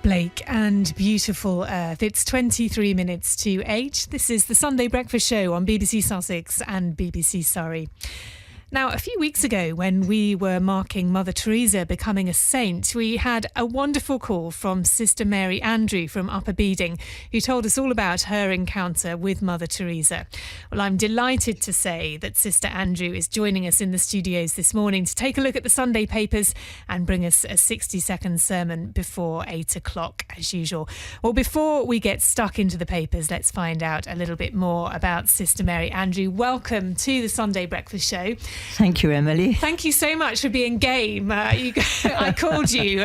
Blake and Beautiful Earth. It's 23 minutes to 8. This is the Sunday Breakfast Show on BBC Sussex and BBC Surrey. Now, a few weeks ago, when we were marking Mother Teresa becoming a saint, we had a wonderful call from Sister Mary Andrew from Upper Beeding, who told us all about her encounter with Mother Teresa. Well, I'm delighted to say that Sister Andrew is joining us in the studios this morning to take a look at the Sunday papers and bring us a 60-second sermon before 8 o'clock, as usual. Well, before we get stuck into the papers, let's find out a little bit more about Sister Mary Andrew. Welcome to the Sunday Breakfast Show. Thank you, Emily. Thank you so much for being game. I called you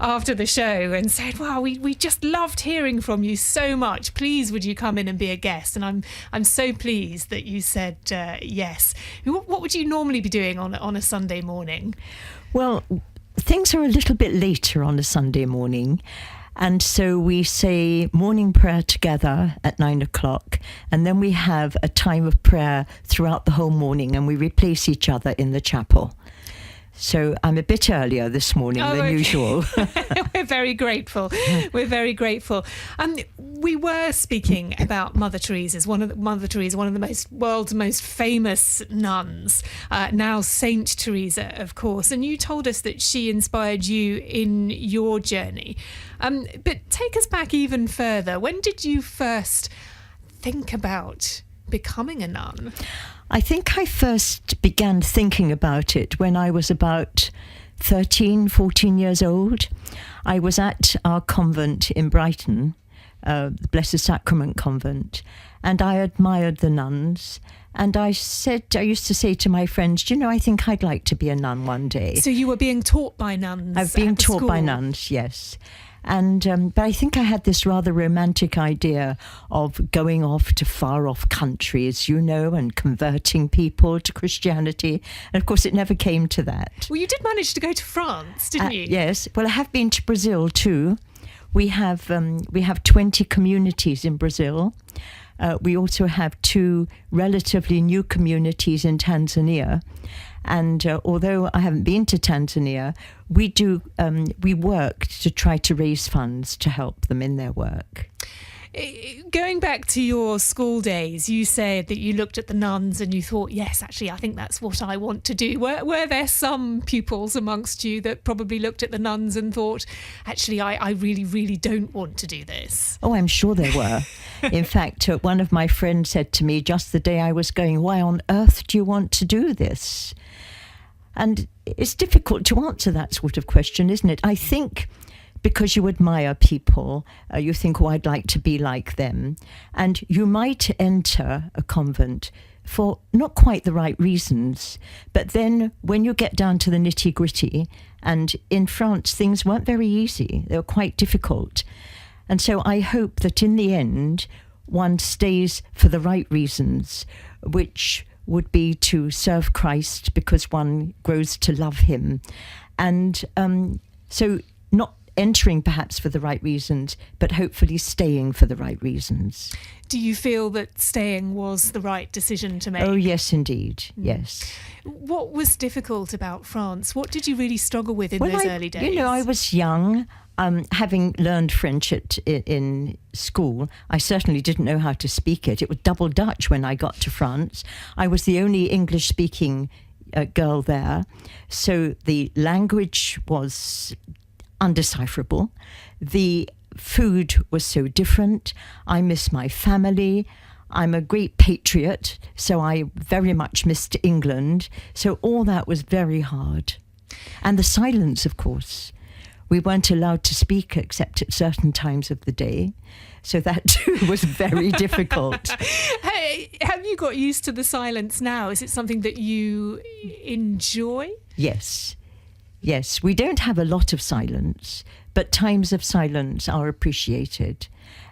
after the show and said, wow, we just loved hearing from you so much. Please, would you come in and be a guest? And I'm so pleased that you said yes. What would you normally be doing on a Sunday morning? Well, things are a little bit later on a Sunday morning. And so we say morning prayer together at 9 o'clock, and then we have a time of prayer throughout the whole morning, and we replace each other in the chapel. So I'm a bit earlier this morning than usual. We're very grateful. We're very grateful. We were speaking about Mother Teresa, one of the world's most famous nuns, now Saint Teresa, of course. And you told us that she inspired you in your journey. But take us back even further. When did you first think about becoming a nun? I think I first began thinking about it when I was about 13, 14 years old. I was at our convent in Brighton, the Blessed Sacrament Convent, and I admired the nuns. And I used to say to my friends, I think I'd like to be a nun one day. So you were being taught by nuns? I've been taught by nuns, yes. And but I think I had this rather romantic idea of going off to far off countries, and converting people to Christianity. And of course, it never came to that. Well, you did manage to go to France, didn't you? Yes. Well, I have been to Brazil too. We have 20 communities in Brazil. We also have 2 relatively new communities in Tanzania. And although I haven't been to Tanzania, we work to try to raise funds to help them in their work. Going back to your school days, you said that you looked at the nuns and you thought, yes, actually, I think that's what I want to do. Were there some pupils amongst you that probably looked at the nuns and thought, actually, I really, really don't want to do this? Oh, I'm sure there were. In fact, one of my friends said to me just the day I was going, why on earth do you want to do this? And it's difficult to answer that sort of question, isn't it? I think because you admire people, you think, I'd like to be like them. And you might enter a convent for not quite the right reasons. But then when you get down to the nitty-gritty, and in France, things weren't very easy. They were quite difficult. And so I hope that in the end, one stays for the right reasons, which would be to serve Christ because one grows to love him. And so not entering perhaps for the right reasons, but hopefully staying for the right reasons. Do you feel that staying was the right decision to make? Oh, yes, indeed. Yes. What was difficult about France? What did you really struggle with in those early days? I was young. Having learned French in school, I certainly didn't know how to speak it. It was double Dutch when I got to France. I was the only English-speaking girl there. So the language was undecipherable. The food was so different. I miss my family. I'm a great patriot, so I very much missed England. So all that was very hard. And the silence, of course. We weren't allowed to speak except at certain times of the day. So that too was very difficult. Hey, have you got used to the silence now? Is it something that you enjoy? Yes. Yes, we don't have a lot of silence, but times of silence are appreciated.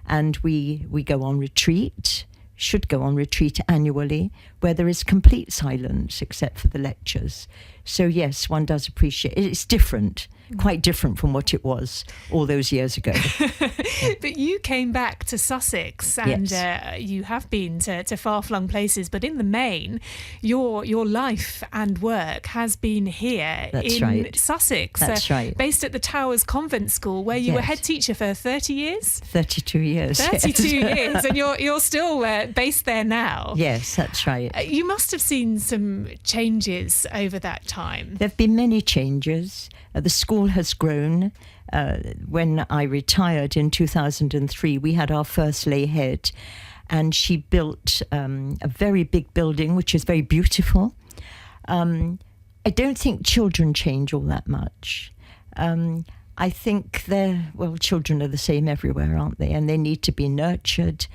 And we go on retreat, should go on retreat annually, where there is complete silence except for the lectures. So yes, one does appreciate it. It's different, quite different from what it was all those years ago. But you came back to Sussex, and you have been to far-flung places, but in the main, your life and work has been here in Sussex. That's right. Based at the Towers Convent School, where you were head teacher for 30 years? 32 years. 32 years, and you're still based there now. Yes, that's right. You must have seen some changes over that time. There have been many changes. The school has grown. When I retired in 2003, we had our first lay head, and she built a very big building, which is very beautiful. I don't think children change all that much. I think children are the same everywhere, aren't they? And they need to be nurtured.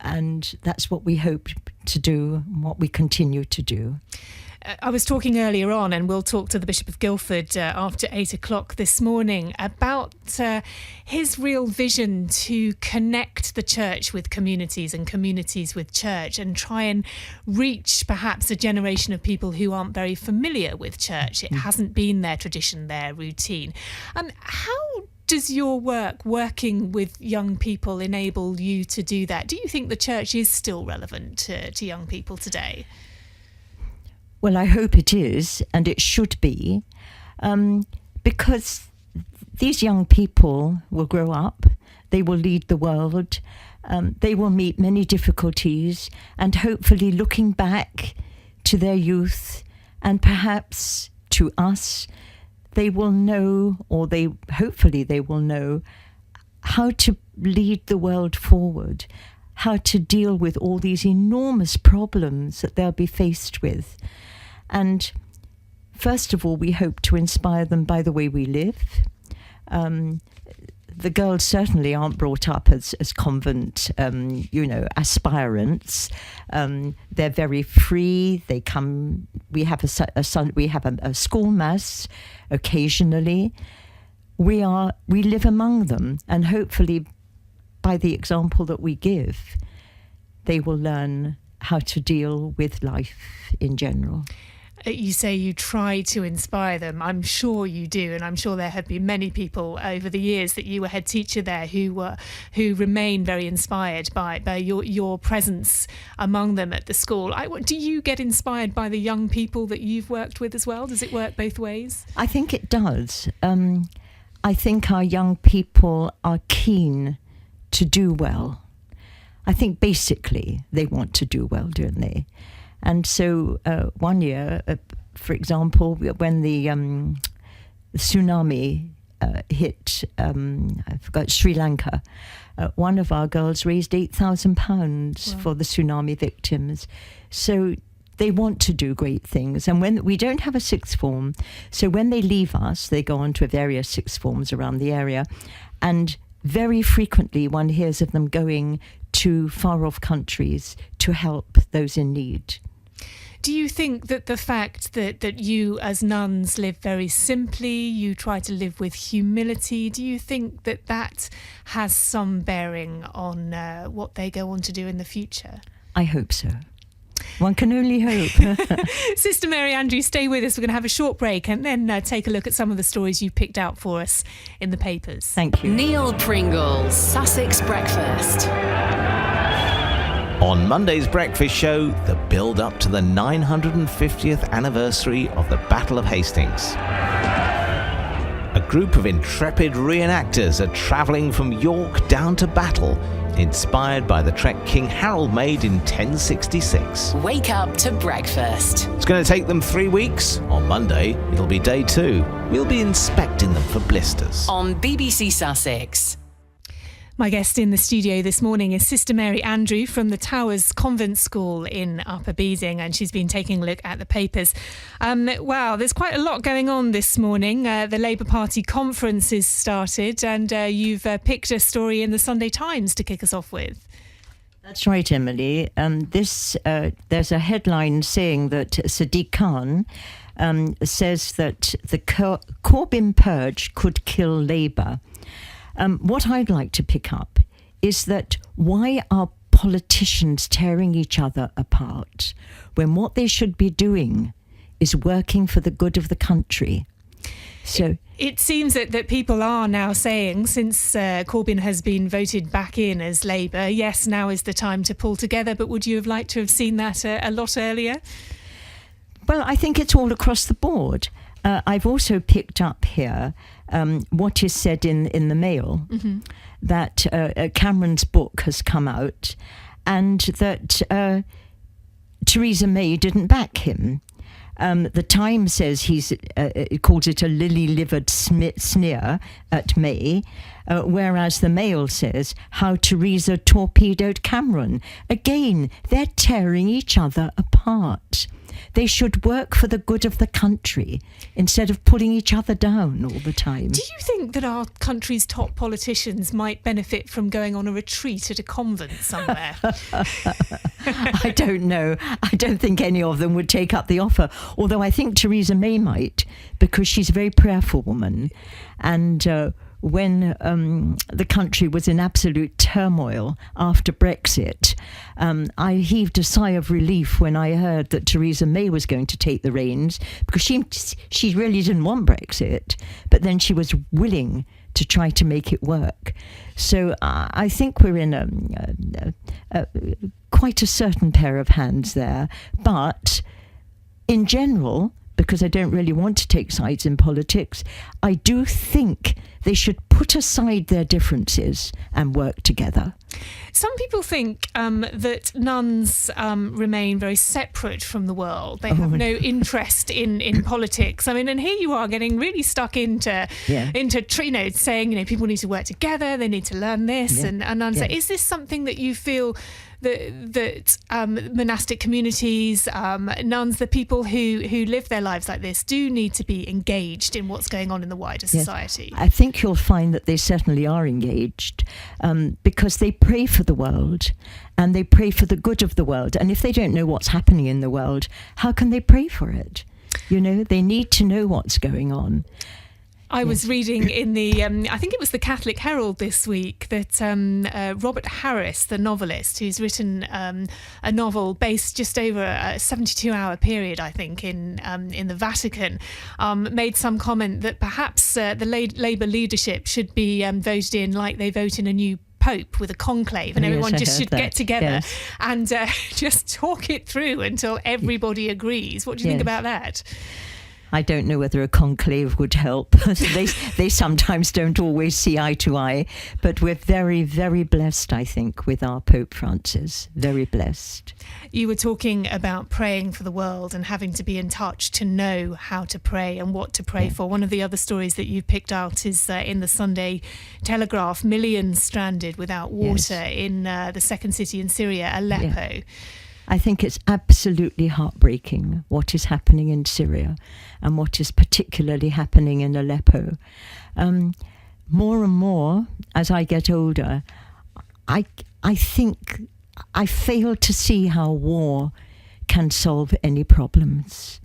And that's what we hope to do, what we continue to do. I was talking earlier on, and we'll talk to the Bishop of Guildford after 8 o'clock this morning, about his real vision to connect the church with communities and communities with church, and try and reach perhaps a generation of people who aren't very familiar with church. It hasn't been their tradition, their routine. How does your work working with young people enable you to do that? Do you think the church is still relevant to young people today? Well, I hope it is, and it should be, because these young people will grow up, they will lead the world, they will meet many difficulties, and hopefully looking back to their youth and perhaps to us, they will know, or hopefully they will know, how to lead the world forward, how to deal with all these enormous problems that they'll be faced with. And first of all, we hope to inspire them by the way we live. The girls certainly aren't brought up as convent, aspirants. They're very free. They come. We have a school mass occasionally. We live among them, and hopefully, by the example that we give, they will learn how to deal with life in general. You say you try to inspire them. I'm sure you do, and I'm sure there have been many people over the years that you were head teacher there who remain very inspired by your presence among them at the school. Do you get inspired by the young people that you've worked with as well? Does it work both ways? I think it does. I think our young people are keen to do well. I think basically they want to do well, don't they? And so one year, for example, when the tsunami hit, Sri Lanka, one of our girls raised £8,000 for the tsunami victims. So they want to do great things. And when we don't have a sixth form, so when they leave us, they go on to various sixth forms around the area. And very frequently one hears of them going to far-off countries to help those in need. Do you think that the fact that you as nuns live very simply, you try to live with humility, do you think that has some bearing on what they go on to do in the future? I hope so. One can only hope. Sister Mary Andrew, stay with us. We're going to have a short break and then take a look at some of the stories you picked out for us in the papers. Thank you. Neil Pringle's Sussex Breakfast. On Monday's breakfast show, the build-up to the 950th anniversary of the Battle of Hastings. A group of intrepid reenactors are travelling from York down to battle, inspired by the trek King Harold made in 1066. Wake up to breakfast. It's going to take them 3 weeks. On Monday, it'll be day 2. We'll be inspecting them for blisters. On BBC Sussex. My guest in the studio this morning is Sister Mary Andrew from the Towers Convent School in Upper Beeding, and she's been taking a look at the papers. Wow, there's quite a lot going on this morning. The Labour Party conference is started, and you've picked a story in the Sunday Times to kick us off with. That's right, Emily. There's a headline saying that Sadiq Khan says that the Corbyn purge could kill Labour. What I'd like to pick up is that why are politicians tearing each other apart when what they should be doing is working for the good of the country. So it seems that people are now saying, since Corbyn has been voted back in as Labour, yes, now is the time to pull together. But would you have liked to have seen that a lot earlier? Well, I think it's all across the board. I've also picked up here what is said in the Mail, that Cameron's book has come out and that Theresa May didn't back him. The Times says it calls it a lily-livered sneer at May, whereas the Mail says how Theresa torpedoed Cameron. Again, they're tearing each other apart. They should work for the good of the country instead of pulling each other down all the time. Do you think that our country's top politicians might benefit from going on a retreat at a convent somewhere? I don't know. I don't think any of them would take up the offer, although I think Theresa May might, because she's a very prayerful woman. And when the country was in absolute turmoil after Brexit, I heaved a sigh of relief when I heard that Theresa May was going to take the reins, because she really didn't want Brexit, but then she was willing to try to make it work. So I think we're in quite a certain pair of hands there. But in general, because I don't really want to take sides in politics, I do think they should put aside their differences and work together. Some people think that nuns remain very separate from the world. They have no interest in politics. I mean, and here you are getting really stuck into saying, people need to work together, they need to learn this, and nuns. Is this something that you feel that monastic communities, nuns, the people who live their lives like this, do need to be engaged in what's going on in the wider society? I think you'll find that they certainly are engaged, because they pray for the world and they pray for the good of the world. And if they don't know what's happening in the world, how can they pray for it? They need to know what's going on. I was reading in the, I think it was the Catholic Herald this week, that Robert Harris, the novelist, who's written a novel based just over a 72-hour period, I think, in the Vatican, made some comment that perhaps the Labour leadership should be voted in like they vote in a new Pope, with a conclave, and everyone just should get together and just talk it through until everybody agrees. What do you think about that? I don't know whether a conclave would help. They sometimes don't always see eye to eye, but we're very, very blessed, I think, with our Pope Francis. Very blessed. You were talking about praying for the world and having to be in touch to know how to pray and what to pray for. One of the other stories that you've picked out is in the Sunday Telegraph, millions stranded without water in the second city in Syria, Aleppo. Yeah. I think it's absolutely heartbreaking what is happening in Syria and what is particularly happening in Aleppo. More and more, as I get older, I think I fail to see how war can solve any problems.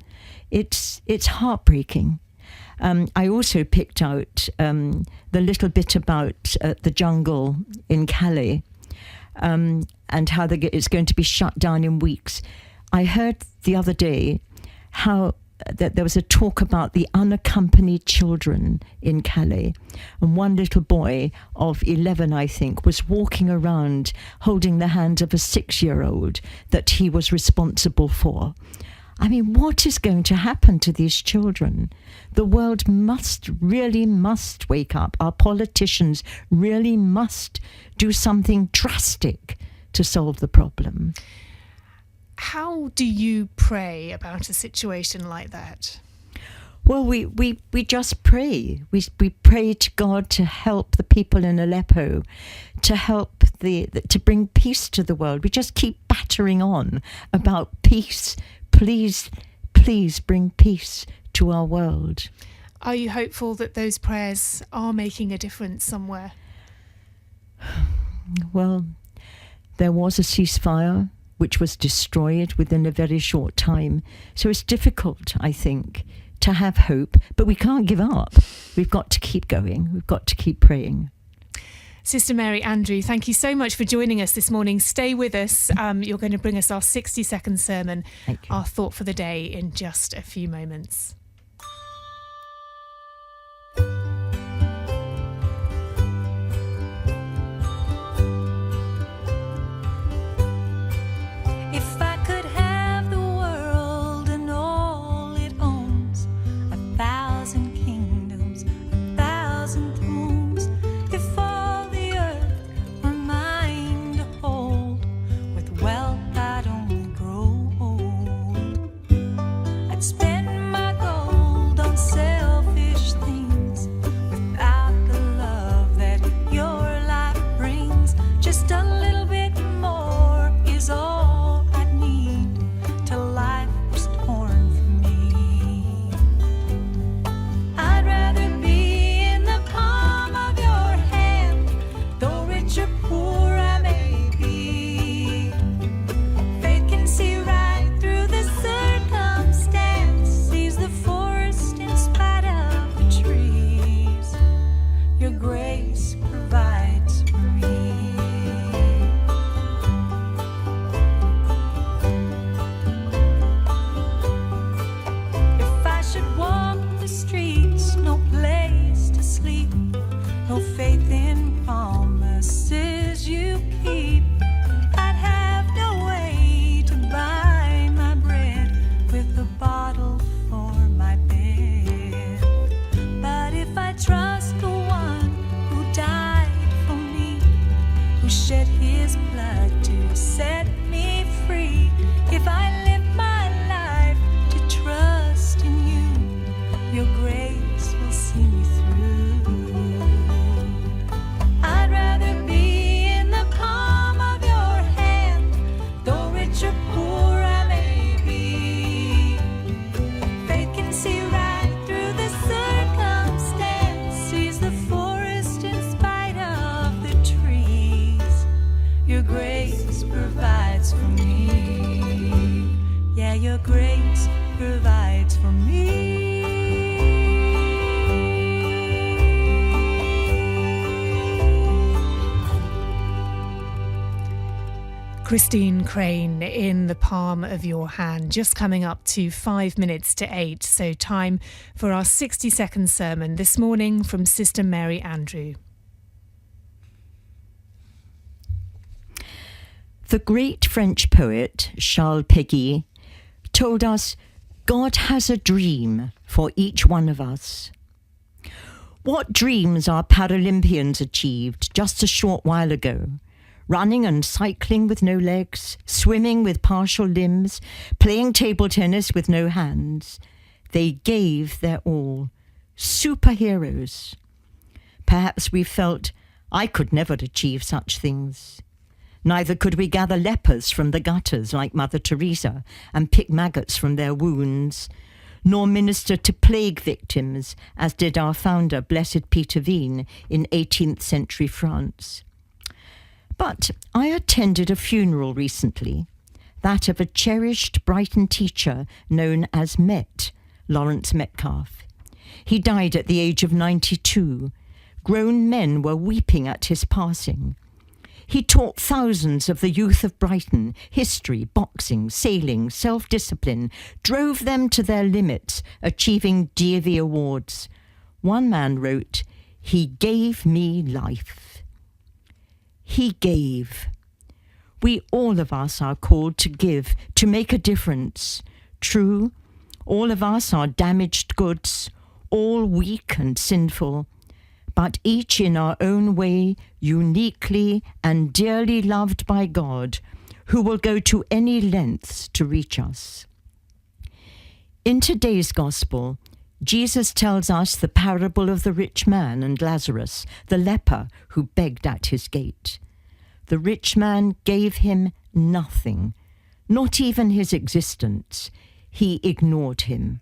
It's heartbreaking. I also picked out the little bit about the jungle in Calais, and how it's going to be shut down in weeks. I heard the other day how that there was a talk about the unaccompanied children in Calais, and one little boy of 11, I think, was walking around holding the hand of a 6-year-old that he was responsible for. I mean, what is going to happen to these children? The world really must wake up. Our politicians really must do something drastic to solve the problem. How do you pray about a situation like that? Well, we just pray. We pray to God to help the people in Aleppo, to help to bring peace to the world. We just keep battering on about peace. Please, please bring peace to our world. Are you hopeful that those prayers are making a difference somewhere? Well, there was a ceasefire which was destroyed within a very short time. So it's difficult, I think, to have hope, but we can't give up. We've got to keep going. We've got to keep praying. Sister Mary Andrew, thank you so much for joining us this morning. Stay with us. You're going to bring us our 60-second sermon, our thought for the day, in just a few moments. If I could have the world and all it owns, 1,000 kingdoms, 1,000 thrones, if all the earth were mine to hold, with wealth I'd only grow old. I'd spend my gold on selfish things, without the love that your life brings. Just a little bit more is all I need till life was torn from me. I'd rather be in the palm of your hand, though rich or poor I may be. Faith can see right through the circumstance, sees the forest in spite of the trees. Your grace provides for me. If I should walk the streets, no place to sleep, no faith in promises you keep, I'd have no way to buy my bread with a bottle for my bed. But if I trust the one who died for me, who shed his blood to set me free, if I live my life to trust in you, your grace will see me through. I'd rather be in the palm of your hand, though rich or poor I may be. Faith can see right through the circumstance, sees the forest in spite of the trees. Your grace provides for me. Yeah, your grace provides for me. Christine Crane, In the Palm of Your Hand, just coming up to 5 minutes to 8. So time for our 60-second sermon this morning from Sister Mary Andrew. The great French poet Charles Péguy told us God has a dream for each one of us. What dreams our Paralympians achieved just a short while ago? Running and cycling with no legs, swimming with partial limbs, playing table tennis with no hands. They gave their all. Superheroes. Perhaps we felt, I could never achieve such things. Neither could we gather lepers from the gutters like Mother Teresa and pick maggots from their wounds, nor minister to plague victims as did our founder, Blessed Peter Vien, in 18th century France. But I attended a funeral recently, that of a cherished Brighton teacher known as Met, Lawrence Metcalfe. He died at the age of 92. Grown men were weeping at his passing. He taught thousands of the youth of Brighton history, boxing, sailing, self-discipline, drove them to their limits, achieving Davy Awards. One man wrote, "He gave me life." He gave. We all of us are called to give, to make a difference. True, all of us are damaged goods, all weak and sinful, but each in our own way, uniquely and dearly loved by God, who will go to any lengths to reach us. In today's gospel, Jesus tells us the parable of the rich man and Lazarus, the leper who begged at his gate. The rich man gave him nothing, not even his existence. He ignored him.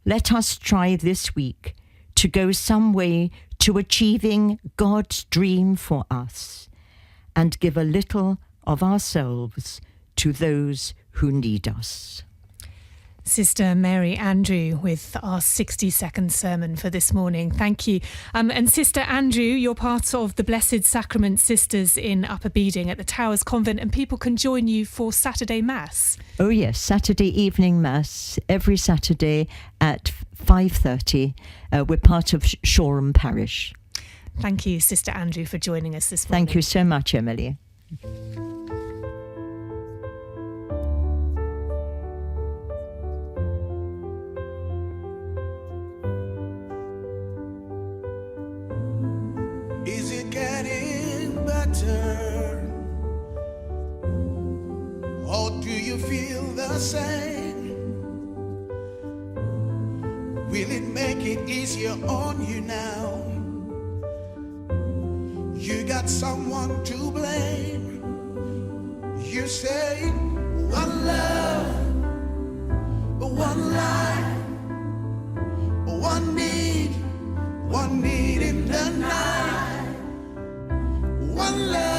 Let us try this week to go some way to achieving God's dream for us and give a little of ourselves to those who need us. Sister Mary Andrew with our 60-second sermon for this morning. Thank you. And Sister Andrew, you're part of the Blessed Sacrament Sisters in Upper Beeding at the Towers Convent, and people can join you for Saturday Mass. Oh yes, Saturday evening Mass, every Saturday at 5:30. We're part of Shoreham Parish. Thank you, Sister Andrew, for joining us this morning. Thank you so much, Emily. Is it getting better? Or do you feel the same? Will it make it easier on you now? You got someone to blame. You say, one love, one life, one need in the night. One love.